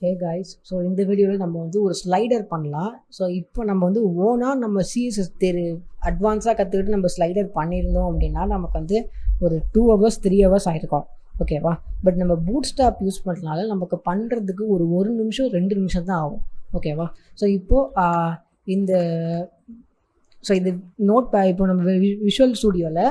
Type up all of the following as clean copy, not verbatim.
Hey guys, so இந்த வீடியோவில் நம்ம வந்து ஒரு ஸ்லைடர் பண்ணலாம். ஸோ இப்போ நம்ம வந்து ஓனாக நம்ம சிஎஸ்எஸ் அட்வான்ஸாக கற்றுக்கிட்டு நம்ம ஸ்லைடர் பண்ணியிருந்தோம் அப்படின்னா நமக்கு வந்து ஒரு 2 hours 3 hours ஆகிருக்கும், ஓகேவா? பட் நம்ம பூட் ஸ்டாப் யூஸ் பண்ணுறதுனால நமக்கு பண்ணுறதுக்கு ஒரு நிமிஷம் 2 நிமிஷம் தான் ஆகும், ஓகேவா? ஸோ இப்போது இந்த இப்போ நம்ம விஷுவல் ஸ்டூடியோவில்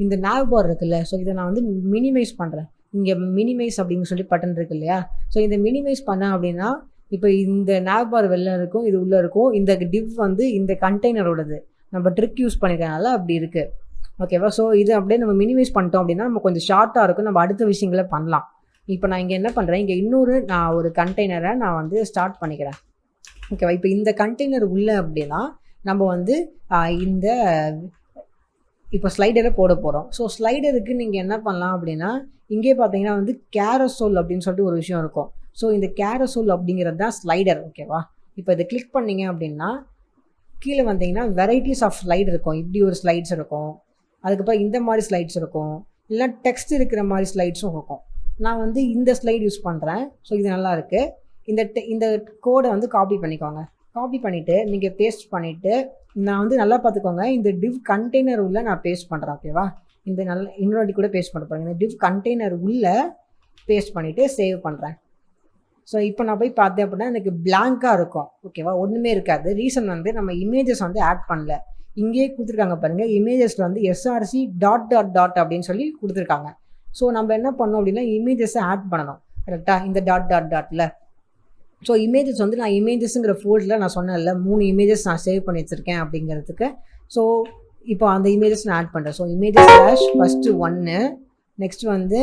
இந்த nav பார் இருக்குல்ல, ஸோ இதை நான் வந்து மினிமைஸ் பண்ணுறேன். இங்கே மினிமைஸ் அப்படின்னு சொல்லி பட்டன் இருக்கு இல்லையா? ஸோ இந்த மினிமைஸ் பண்ணேன் அப்படின்னா இப்போ இந்த nav பார் வெளில இருக்கும், இது உள்ளே இருக்கும். இந்த டிவ் வந்து இந்த கண்டெய்னரோடது நம்ம ட்ரிக் யூஸ் பண்ணிக்கிறனால அப்படி இருக்குது, ஓகேவா? ஸோ இது அப்படியே நம்ம மினிமைஸ் பண்ணிட்டோம் அப்படின்னா நம்ம கொஞ்சம் ஷார்ட்டாக இருக்கும், நம்ம அடுத்த விஷயங்களை பண்ணலாம். இப்போ நான் இங்கே என்ன பண்ணுறேன், இங்கே நான் ஒரு கண்டெய்னரை நான் வந்து ஸ்டார்ட் பண்ணிக்கிறேன், ஓகேவா? இப்போ இந்த கண்டெய்னர் உள்ளே அப்படின்னா நம்ம வந்து இந்த இப்போ ஸ்லைடரை போட போகிறோம். ஸோ ஸ்லைடருக்கு நீங்கள் என்ன பண்ணலாம் அப்படின்னா, இங்கே பார்த்தீங்கன்னா வந்து கேரசோல் அப்படின்னு சொல்லிட்டு ஒரு விஷயம் இருக்கும். ஸோ இந்த கேரசோல் அப்படிங்கிறது தான் ஸ்லைடர், ஓகேவா? இப்போ இதை கிளிக் பண்ணிங்க அப்படின்னா கீழே வந்தீங்கன்னா வெரைட்டிஸ் ஆஃப் ஸ்லைடு இருக்கும். இப்படி ஒரு ஸ்லைட்ஸ் இருக்கும், அதுக்கப்புறம் இந்த மாதிரி ஸ்லைட்ஸ் இருக்கும், இல்லை டெக்ஸ்ட் இருக்கிற மாதிரி ஸ்லைட்ஸும் இருக்கும். நான் வந்து இந்த ஸ்லைடு யூஸ் பண்ணுறேன். ஸோ இது நல்லா இருக்குது. இந்த கோடை வந்து காப்பி பண்ணிக்கோங்க. காப்பி பண்ணிவிட்டு நீங்கள் பேஸ்ட் பண்ணிவிட்டு நான் வந்து நல்லா பார்த்துக்கோங்க, இந்த டிவ் கண்டெய்னர் உள்ள நான் பேஸ்ட் பண்ணுறேன், ஓகேவா? இந்த இன்னொரு கூட பேஸ்ட் பண்ண போகிறேன். இந்த டிவ் கண்டெய்னர் உள்ளே பேஸ்ட் பண்ணிவிட்டு சேவ் பண்ணுறேன். ஸோ இப்போ நான் போய் பார்த்தேன் அப்படின்னா எனக்கு பிளாங்காக இருக்கும், ஓகேவா? ஒன்றுமே இருக்காது. ரீசன் வந்து நம்ம இமேஜஸ் வந்து ஆட் பண்ணல. இங்கேயே கொடுத்துருக்காங்க பாருங்கள், இமேஜஸில் வந்து SRC ... அப்படின்னு சொல்லி கொடுத்துருக்காங்க. ஸோ நம்ம என்ன பண்ணோம் அப்படின்னா இமேஜஸை ஆட் பண்ணணும், கரெக்டாக? இந்த டாட்டில் ஸோ இமேஜஸ் வந்து நான் இமேஜஸ்ங்கிற ஃபோல்டரில் நான் சொன்னேன்ல 3 இமேஜஸ் நான் சேவ் பண்ணி வச்சுருக்கேன் அப்படிங்கிறதுக்கு. ஸோ இப்போ அந்த இமேஜஸ் நான் ஆட் பண்ணுறேன். So images slash first 1, next வந்து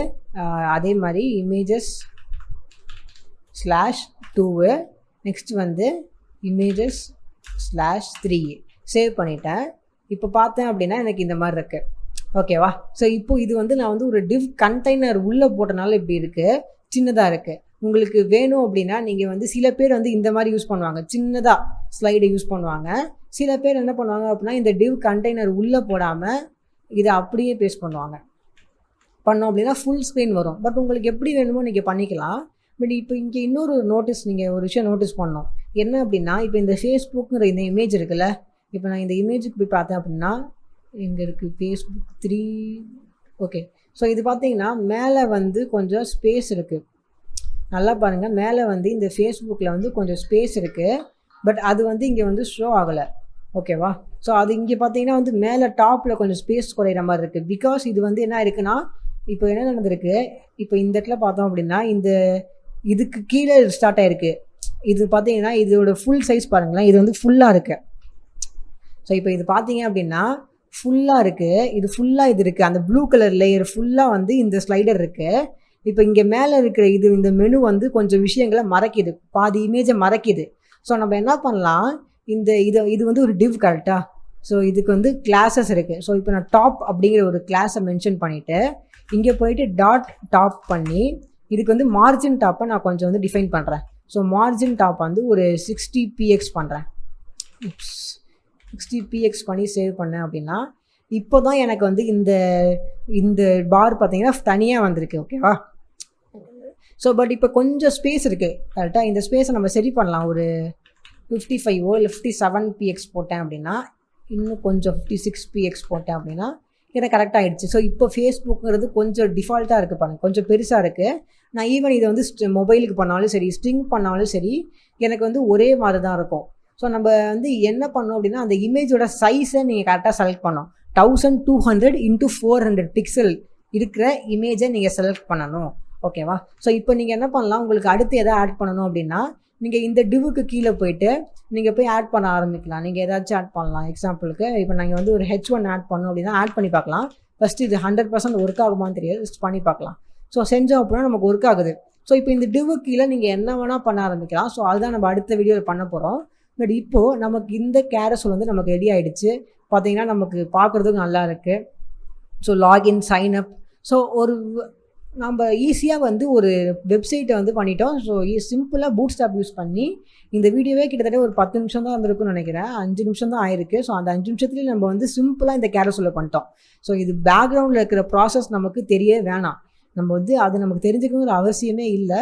அதே மாதிரி இமேஜஸ் ஸ்லாஷ் 2, நெக்ஸ்ட் வந்து இமேஜஸ் ஸ்லாஷ் 3 சேவ் பண்ணிட்டேன். இப்போ பார்த்தேன் அப்படின்னா எனக்கு இந்த மாதிரி இருக்குது, ஓகேவா? ஸோ இப்போ இது வந்து நான் வந்து ஒரு டிவ் கண்டெய்னர் உள்ளே போட்டனால இப்படி இருக்குது, சின்னதாக இருக்குது. உங்களுக்கு வேணும் அப்படின்னா நீங்கள் வந்து சில பேர் வந்து இந்த மாதிரி யூஸ் பண்ணுவாங்க, சின்னதாக ஸ்லைடை யூஸ் பண்ணுவாங்க. சில பேர் என்ன பண்ணுவாங்க அப்படின்னா இந்த டிவ் கண்டெய்னர் உள்ளே போடாமல் இதை அப்படியே பேஸ்ட் பண்ணோம் அப்படின்னா ஃபுல் ஸ்க்ரீன் வரும். பட் உங்களுக்கு எப்படி வேணுமோ நீங்கள் பண்ணிக்கலாம். பட் இப்போ இங்கே இன்னொரு நீங்கள் ஒரு விஷயம் நோட்டீஸ் பண்ணணும். என்ன அப்படின்னா இப்போ இந்த ஃபேஸ்புக்குங்கிற இந்த இமேஜ் இருக்குல்ல, இப்போ நான் இந்த இமேஜுக்கு போய் பார்த்தேன் அப்படின்னா இங்கே இருக்குது Facebook 3, ஓகே. ஸோ இது பார்த்தீங்கன்னா மேலே வந்து கொஞ்சம் ஸ்பேஸ் இருக்குது, நல்லா பாருங்கள். மேலே வந்து இந்த ஃபேஸ்புக்கில் வந்து கொஞ்சம் ஸ்பேஸ் இருக்குது, பட் அது வந்து இங்கே வந்து ஷோ ஆகலை, ஓகேவா? ஸோ அது இங்கே பார்த்தீங்கன்னா வந்து மேலே டாப்பில் கொஞ்சம் ஸ்பேஸ் குறையிற மாதிரி இருக்குது. பிகாஸ் இது வந்து என்ன இருக்குன்னா இப்போ என்ன நடந்திருக்கு, இப்போ இந்த இடத்துல பார்த்தோம் அப்படின்னா இதுக்கு கீழே ஸ்டார்ட் ஆகிருக்கு. இது பார்த்தீங்கன்னா இதோட ஃபுல் சைஸ் பாருங்களேன், இது வந்து ஃபுல்லாக இருக்குது. ஸோ இப்போ இது பார்த்தீங்க அப்படின்னா ஃபுல்லாக இருக்குது, இது ஃபுல்லாக இது இருக்குது, அந்த ப்ளூ கலர் லேயர் ஃபுல்லாக வந்து இந்த ஸ்லைடர் இருக்குது. இப்போ இங்கே மேலே இருக்கிற இந்த மெனு வந்து கொஞ்சம் விஷயங்களை மறைக்குது, பாதி இமேஜை மறைக்குது. ஸோ நம்ம என்ன பண்ணலாம், இது வந்து ஒரு டிவ், கரெக்டாக? ஸோ இதுக்கு வந்து கிளாஸஸ் இருக்குது. ஸோ இப்போ நான் டாப் அப்படிங்கிற ஒரு கிளாஸை மென்ஷன் பண்ணிவிட்டு இங்கே போயிட்டு டாப் பண்ணி இதுக்கு வந்து மார்ஜின் டாப்பை நான் கொஞ்சம் வந்து டிஃபைன் பண்ணுறேன். ஸோ மார்ஜின் டாப் வந்து ஒரு 60px பண்ணுறேன். 60px பண்ணி சேவ் பண்ணேன் அப்படின்னா இப்போ தான் எனக்கு வந்து இந்த பார் பார்த்தீங்கன்னா தனியாக வந்திருக்கு, ஓகேவா? ஸோ பட் இப்போ கொஞ்சம் ஸ்பேஸ் இருக்குது, கரெக்டாக? இந்த ஸ்பேஸை நம்ம சரி பண்ணலாம். ஒரு 55 இல்லை 57px போட்டேன் அப்படின்னா, இன்னும் கொஞ்சம் 56px போட்டேன் அப்படின்னா எனக்கு கரெக்டாக ஆகிடுச்சு. ஸோ இப்போ ஃபேஸ்புக்குங்கிறது கொஞ்சம் டிஃபால்ட்டாக இருக்குது பாருங்கள், கொஞ்சம் பெருசாக இருக்குது. நான் ஈவன் இதை வந்து மொபைலுக்கு பண்ணாலும் சரி, ஸ்ட்ரிங் பண்ணாலும் சரி, எனக்கு வந்து ஒரே மாதிரி தான் இருக்கும். ஸோ நம்ம வந்து என்ன பண்ணோம் அப்படின்னா அந்த இமேஜோட சைஸை நீங்கள் கரெக்டாக செலக்ட் பண்ணோம். 1200 × 400 பிக்சல் இருக்கிற இமேஜை நீங்கள் செலக்ட் பண்ணணும், ஓகேவா? ஸோ இப்போ நீங்கள் என்ன பண்ணலாம், உங்களுக்கு அடுத்து எதாவது ஆட் பண்ணணும் அப்படின்னா நீங்கள் இந்த டிவுக்கு கீழே போயிட்டு நீங்கள் போய் ஆட் பண்ண ஆரம்பிக்கலாம். நீங்கள் ஏதாச்சும் ஆட் பண்ணலாம். எக்ஸாம்பிளுக்கு இப்போ நாங்கள் வந்து ஒரு H1 ஆட் பண்ணோம் அப்படின்னா ஆட் பண்ணி பார்க்கலாம். ஃபஸ்ட்டு இது 100% ஒர்க் ஆகுமான்னு தெரியாது, ஜஸ்ட் பண்ணி பார்க்கலாம். ஸோ செஞ்சோம் அப்படின்னா நமக்கு ஒர்க் ஆகுது. ஸோ இப்போ இந்த டிவுக்கு கீழே நீங்கள் என்ன வேணால் பண்ண ஆரம்பிக்கலாம். ஸோ அதுதான் நம்ம அடுத்த வீடியோவில் பண்ண போகிறோம். பட் இப்போது நமக்கு இந்த கேரசோல் வந்து நமக்கு ரெடி ஆகிடுச்சு. பார்த்தீங்கன்னா நமக்கு பார்க்குறதுக்கு நல்லா இருக்குது. ஸோ லாகின், சைன்அப், ஸோ நம்ம ஈஸியாக வந்து ஒரு வெப்சைட்டை வந்து பண்ணிட்டோம். ஸோ சிம்பிளாக பூட் ஸ்டாப் யூஸ் பண்ணி இந்த வீடியோவே கிட்டத்தட்ட ஒரு 10 நிமிஷம் தான் வந்திருக்குன்னு நினைக்கிறேன், 5 நிமிஷம் தான் ஆயிருக்கு. ஸோ அந்த 5 நிமிஷத்துலேயே நம்ம வந்து சிம்பிளாக இந்த கேரசோலை பண்ணிட்டோம். ஸோ இது பேக்ரவுண்டில் இருக்கிற ப்ராசஸ் நமக்கு தெரியவே வேணாம், நம்ம வந்து அது நமக்கு தெரிஞ்சுக்கணுங்கிற அவசியமே இல்லை.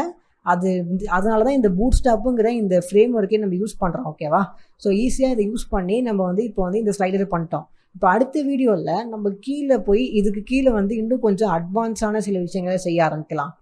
அதனால தான் இந்த பூட் ஸ்டாப்புங்கிற இந்த ஃப்ரேம் ஒர்க்கே நம்ம யூஸ் பண்ணுறோம். ஓகேவா? ஸோ ஈஸியாக இதை யூஸ் பண்ணி நம்ம வந்து இப்போ வந்து இந்த ஸ்லைடரை பண்ணிட்டோம். இப்போ அடுத்த வீடியோவில் நம்ம கீழே போய் இதுக்கு கீழே வந்து இன்னும் கொஞ்சம் அட்வான்ஸான சில விஷயங்களை செய்ய ஆரம்பிக்கலாம்.